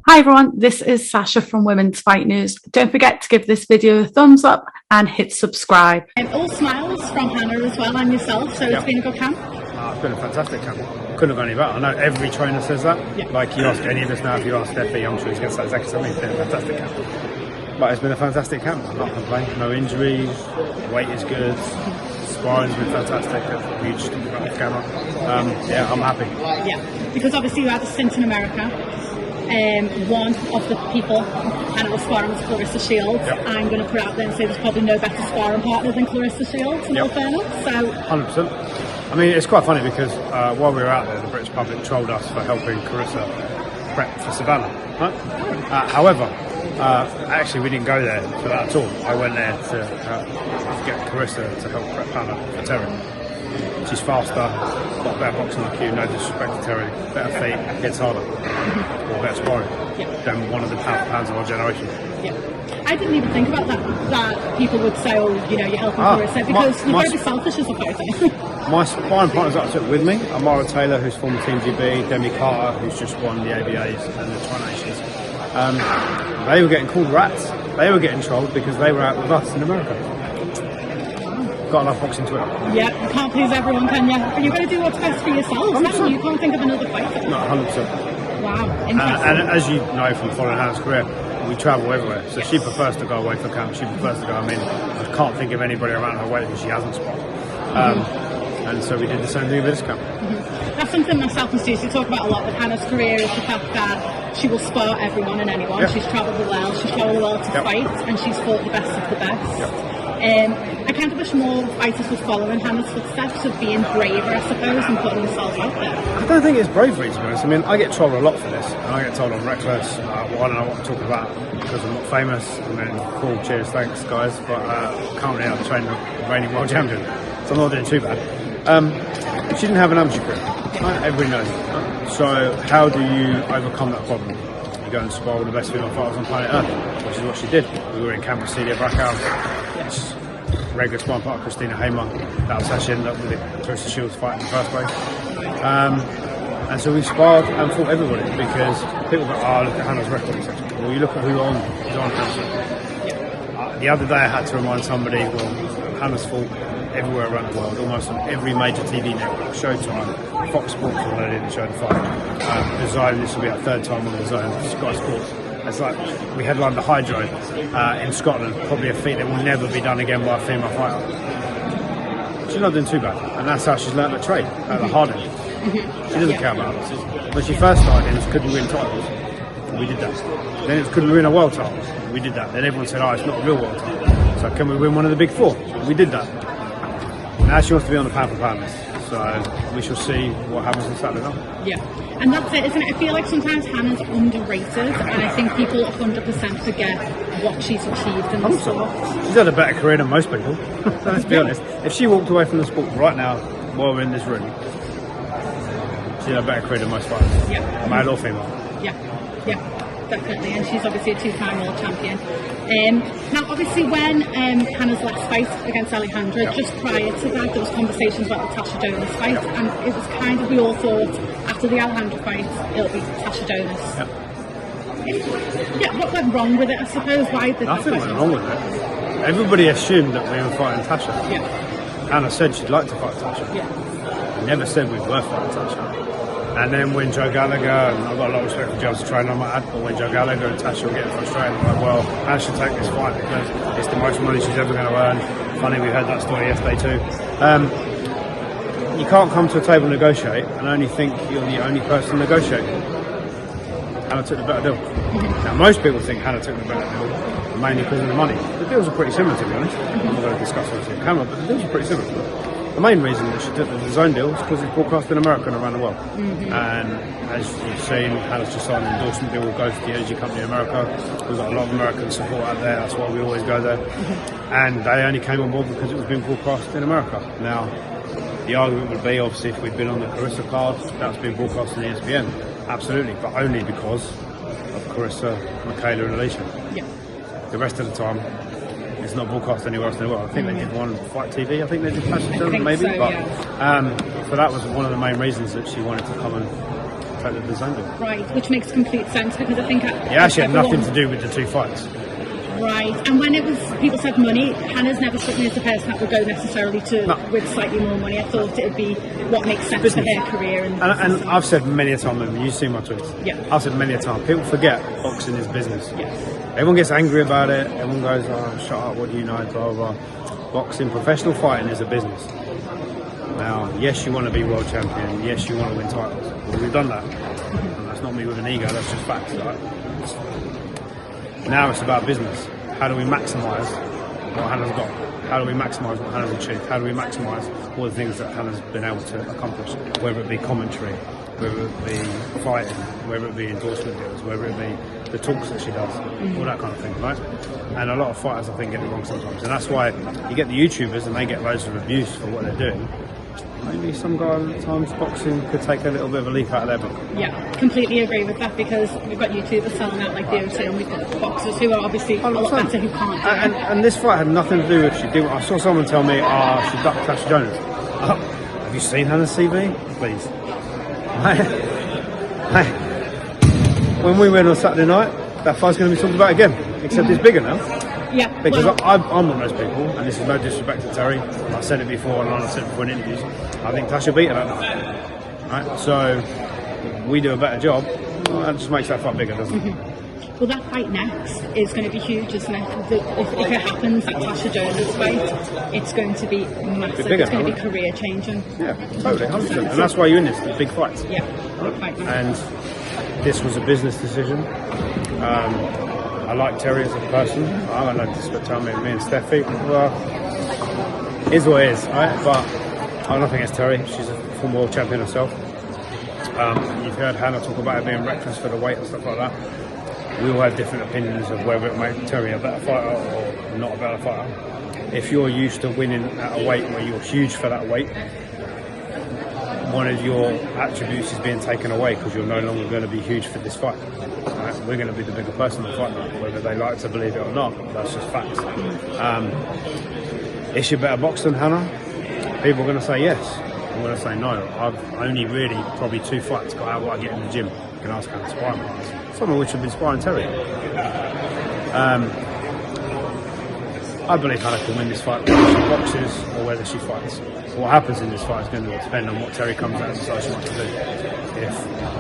Hi everyone, this is Sasha from Women's Fight News. Don't forget to give this video a thumbs up and hit subscribe. And all smiles from Hannah as well and yourself, so It's been a good camp. It's been a fantastic camp. Couldn't have gone any better. I know every trainer says that. Like you ask any of us now, if you ask Steffi, I'm sure he's going to say exactly something. It's been a fantastic camp. But it's been a fantastic camp. I can't complain. No injuries, weight is good, sparring's been fantastic. We just talked about off camera. I'm happy. Yeah, because obviously you had a stint in America. One of the people Hannah was sparring was Clarissa Shields. I'm going to put out there and say there's probably no better sparring partner than Clarissa Shields in all fairness. So 100%. I mean, it's quite funny because while we were out there, the British public trolled us for helping Clarissa prep for Savannah. Right? However, actually we didn't go there for that at all. I went there to get Clarissa to help prep Hannah for Terri. She's faster, got better boxing IQ, no disrespect to Terri, better feet, hits harder, or better sparring than one of the pounds of our generation. Yeah, I didn't even think about that people would say, oh, you know, you're helping Clarissa, because you've got to be selfish as a fighter. My sparring partners up to it with me, Amara Taylor, who's former Team GB, Demi Carter, who's just won the ABAs and the Tri-Nations. They were getting called rats. They were getting trolled because they were out with us in America. Got enough boxing Twitter. Yeah, you can't please everyone, can you? But you've got to do what's best for yourself, haven't you? You can't think of another fighter. No, 100%. Wow, interesting. And as you know from following Hannah's career, we travel everywhere. So she prefers to go away for camp. She prefers to go. I mean, I can't think of anybody around her weight who she hasn't sparred. And so we did the same thing with this camp. That's something myself and Stacey talk about a lot with Hannah's career, is the fact that she will spar everyone and anyone. She's travelled the world. She's travelled the world to fight, and she's fought the best of the best. I kind of wish more fighters would follow in Hannah's footsteps of being braver, I suppose, and putting themselves out there. I don't think it's bravery, to be honest. I mean, I get trolled a lot for this, and I get told I'm reckless. I don't know what to talk about because I'm not famous. I mean, cool, cheers, thanks, guys. But currently I'm training the reigning world champion, so I'm not doing too bad. She didn't have an amateur career. Right? Everybody knows it. Right? So how do you overcome that problem? You go and spar with the best female fighters on planet Earth, which is what she did. We were in camp with Celia Brackhouse. Regular sparring partner Christina Hamer. That was how she ended up with the Clarissa Shields fight in the first place. And so we sparred and fought everybody because people go, oh, look at Hannah's record, etc. Well, you look at who's on Hannah's. The other day I had to remind somebody, well, Hannah's fought everywhere around the world, almost on every major TV network, Showtime, Fox Sports already didn't show the fight. DAZN, this will be our third time on DAZN, Sky Sports. It's like we headlined the Hydro in Scotland, probably a feat that will never be done again by a female fighter. She's not doing too bad, and that's how she's learned to trade at the hard end. She doesn't care about us. When she first started, it was could we win titles? We did that. Then it was could we win a world title? We did that. Then everyone said, oh, it's not a real world title. So can we win one of the big four? We did that. Now she wants to be on the pound for pound list. So we shall see what happens on Saturday night. Yeah, and that's it, isn't it? I feel like sometimes Hannah's underrated, and I think people 100% forget what she's achieved in the sport. She's had a better career than most people. Let's be honest. If she walked away from the sport right now, while we're in this room, she's had a better career than most fighters. Yeah. Male or female. Yeah, definitely. And she's obviously a two-time world champion. Now, obviously, when Hannah's last fight against Alejandra, just prior to that, there was conversations about the Tasha Donis fight, and it was kind of, we all thought, after the Alejandra fight, it'll be Tasha Donis. What went wrong with it, I suppose? Why did Nothing went wrong with it. Everybody assumed that we were fighting Tasha. Hannah said she'd like to fight Tasha. Never said we were fighting Tasha. And then when Joe Gallagher, and I've got a lot of respect for Joe as a trainer, I might add, but when Joe Gallagher and Tasha were getting frustrated, I'm like, well, Hannah should take this fight because it's the most money she's ever going to earn. Funny, we heard that story yesterday too. You can't come to a table and negotiate and only think you're the only person negotiating. Hannah took the better deal. Now, most people think Hannah took the better deal, mainly because of the money. The deals are pretty similar, to be honest. I'm not going to discuss it on camera, but the deals are pretty similar. The main reason that she took the DAZN deal is because it's broadcast in America and around the world. And as you've seen, Hannah's just signed an endorsement deal with Go for the energy company in America. We've got a lot of American support out there, that's why we always go there. And they only came on board because it was being broadcast in America. Now, the argument would be, obviously, if we'd been on the Clarissa card, that's been broadcast on ESPN. Absolutely, but only because of Clarissa, Michaela and Alicia. The rest of the time, it's not broadcast anywhere else in the world. I think they did one Fight TV. I think they did Fashion Show, maybe. So, but that was one of the main reasons that she wanted to come and take the DAZN deal. Right, which makes complete sense because I think... It actually had nothing to do with the two fights. Right, and when it was, people said money, Hannah's never struck me as the person that would go necessarily to with slightly more money. I thought it would be what makes sense Business. for her career. And I've said many a time, and you've seen my tweets. Yeah. I've said many a time, people forget boxing is business. Yes. Everyone gets angry about it. Everyone goes, "Oh, shut up! What do you know?" Blah blah. Boxing, professional fighting is a business. Now, yes, you want to be world champion. Yes, you want to win titles. Well, we've done that. And that's not me with an ego. That's just facts, right? Now it's about business. How do we maximise what Hannah's got? How do we maximise what Hannah's achieved? How do we maximise all the things that Hannah's been able to accomplish? Whether it be commentary, whether it be fighting, whether it be endorsement deals, whether it be the talks that she does, all that kind of thing, right? And a lot of fighters, I think, get it wrong sometimes. And that's why you get the YouTubers and they get loads of abuse for what they're doing. Maybe some guys at times boxing could take a little bit of a leaf out of their book. Yeah, completely agree with that because we've got YouTubers selling out like the OT and we've got boxers who are obviously a lot better who can't do it. And this fight had nothing to do with she did. I saw someone tell me, she ducked Tasha Jonas. Have you seen Hannah's CV? Please. When we went on Saturday night, that fight's going to be talked about again, except it's bigger now. Yeah, Because well, I'm not those people, and this is no disrespect to Terri. I've said it before, and I've said it before in interviews. I think Tasha beat her that night. Right? So we do a better job. Well, that just makes that fight bigger, doesn't it? well, that fight next is going to be huge, isn't it? If it happens, that Tasha Jonas fight, it's going to be massive. Bigger, it's going to be career changing. Yeah, totally, 100%. And that's why you're in this, the big fights. Yeah, big fight. And this was a business decision. I like Terri as a person. I don't know this, but tell me and Steffi, well, is what it is, right? But I don't think it's Terri. She's a former world champion herself. You've heard Hannah talk about it being reckless for the weight and stuff like that. We all have different opinions of whether it makes Terri a better fighter or not a better fighter. If you're used to winning at a weight where you're huge for that weight, one of your attributes is being taken away because you're no longer going to be huge for this fight. Right? We're going to be the bigger person in the fight now, whether they like to believe it or not. That's just facts. Is she a better boxer than Hannah? People are going to say yes. I'm going to say no. I've only really probably 2 fights got out what I get in the gym. You can ask Hannah sparring parts. Some of which have been sparring Terri. I believe Hannah can win this fight whether she boxes or whether she fights. What happens in this fight is going to depend on what Terri comes out and decides she wants to do. If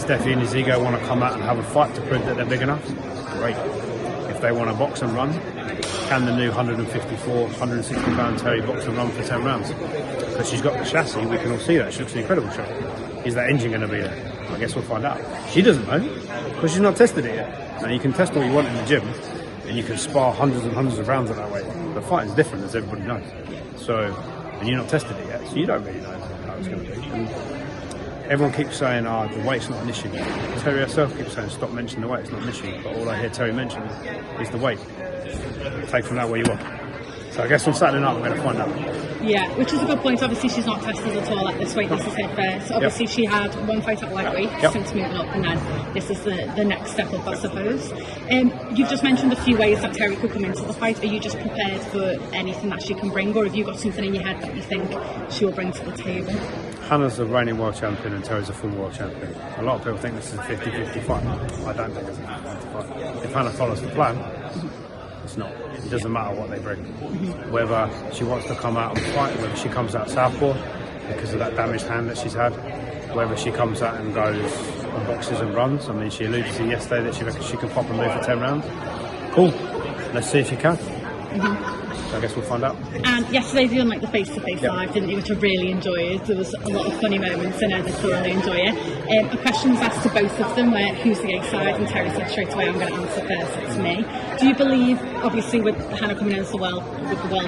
Steffi and his ego want to come out and have a fight to prove that they're big enough, great. If they want to box and run, can the new 154, 160 pound Terri box and run for 10 rounds? Because she's got the chassis, we can all see that. She looks an incredible shot. Is that engine going to be there? I guess we'll find out. She doesn't know, because she's not tested it yet. Now you can test all you want in the gym, and you can spar hundreds and hundreds of rounds at that weight. The fight is different, as everybody knows. So, and you're not tested it yet, so you don't really know how it's going to be. And everyone keeps saying, the weight's not an issue. Terri herself keeps saying, stop mentioning the weight, it's not an issue. But all I hear Terri mention is the weight. Take from that where you want. So I guess on Saturday night we're going to find out. Yeah, which is a good point. Obviously, she's not tested at all at this weight. This is her first. Obviously, she had one fight at lightweight since moving up, and then this is the next step up, I suppose. You've just mentioned a few ways that Terri could come into the fight. Are you just prepared for anything that she can bring, or have you got something in your head that you think she'll bring to the table? Hannah's a reigning world champion and Terri's a former world champion. A lot of people think this is a 50-50 fight. I don't think it's a 50-50 fight. If Hannah follows the plan, it's not. It doesn't matter what they bring. Whether she wants to come out and fight, whether she comes out southpaw because of that damaged hand that she's had, whether she comes out and goes and boxes and runs. I mean, she alluded to yesterday that she reckons she can pop and move for 10 rounds. Cool. Let's see if she can. So I guess we'll find out. And yesterday you did like the face-to-face live, didn't you, which I really enjoyed. There was a lot of funny moments and I did thoroughly enjoy it. A question was asked to both of them where who's the A side, and Terri said straight away, I'm going to answer first, it's me. Do you believe, obviously with Hannah coming in as the world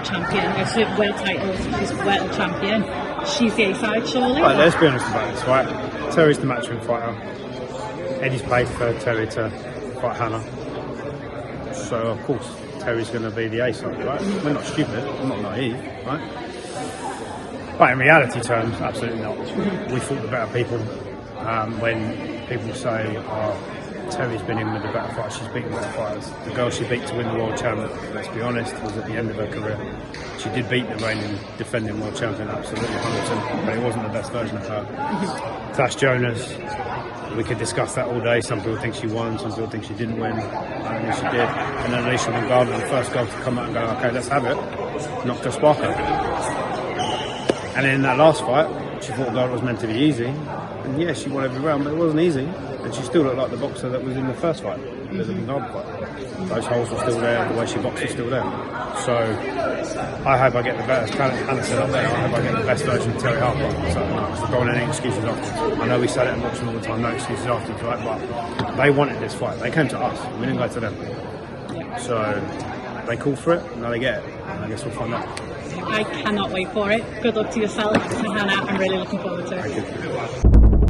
champion, world titles, she's world champion, she's the A side surely? Right, let's be honest about this, right? Terri's the Matchroom fighter. Eddie's paid for Terri to fight Hannah. So of course Terri's going to be the A side, right? We're not stupid, we're not naive, right? But in reality terms, absolutely not. We fought the better people. When people say, Terry's been in with the better fighters. She's beaten better fighters. The girl she beat to win the world champion, let's be honest, was at the end of her career. She did beat the reigning defending world champion, absolutely 100%, but it wasn't the best version of her. Tash Jonas, we could discuss that all day. Some people think she won, some people think she didn't win. I think she did. And then Alicia Van the first girl to come out and go, okay, let's have it, knocked her spark out. And in that last fight, she thought it was meant to be easy. And yeah, she won every round, but it wasn't easy. And she still looked like the boxer that was in the first fight, the Van fight. Those holes were still there, the way she boxed was still there. So I hope I get the best, as Hannah said up there, I hope I get the best version of Terri Harper. So no, don't want any excuses afterwards. I know we say it in boxing all the time, no excuses afterwards, right? But they wanted this fight. They came to us, we didn't go to them. So they called for it, now they get it. And I guess we'll find out. I cannot wait for it. Good luck to yourself, to Hannah. I'm really looking forward to it. Thank you.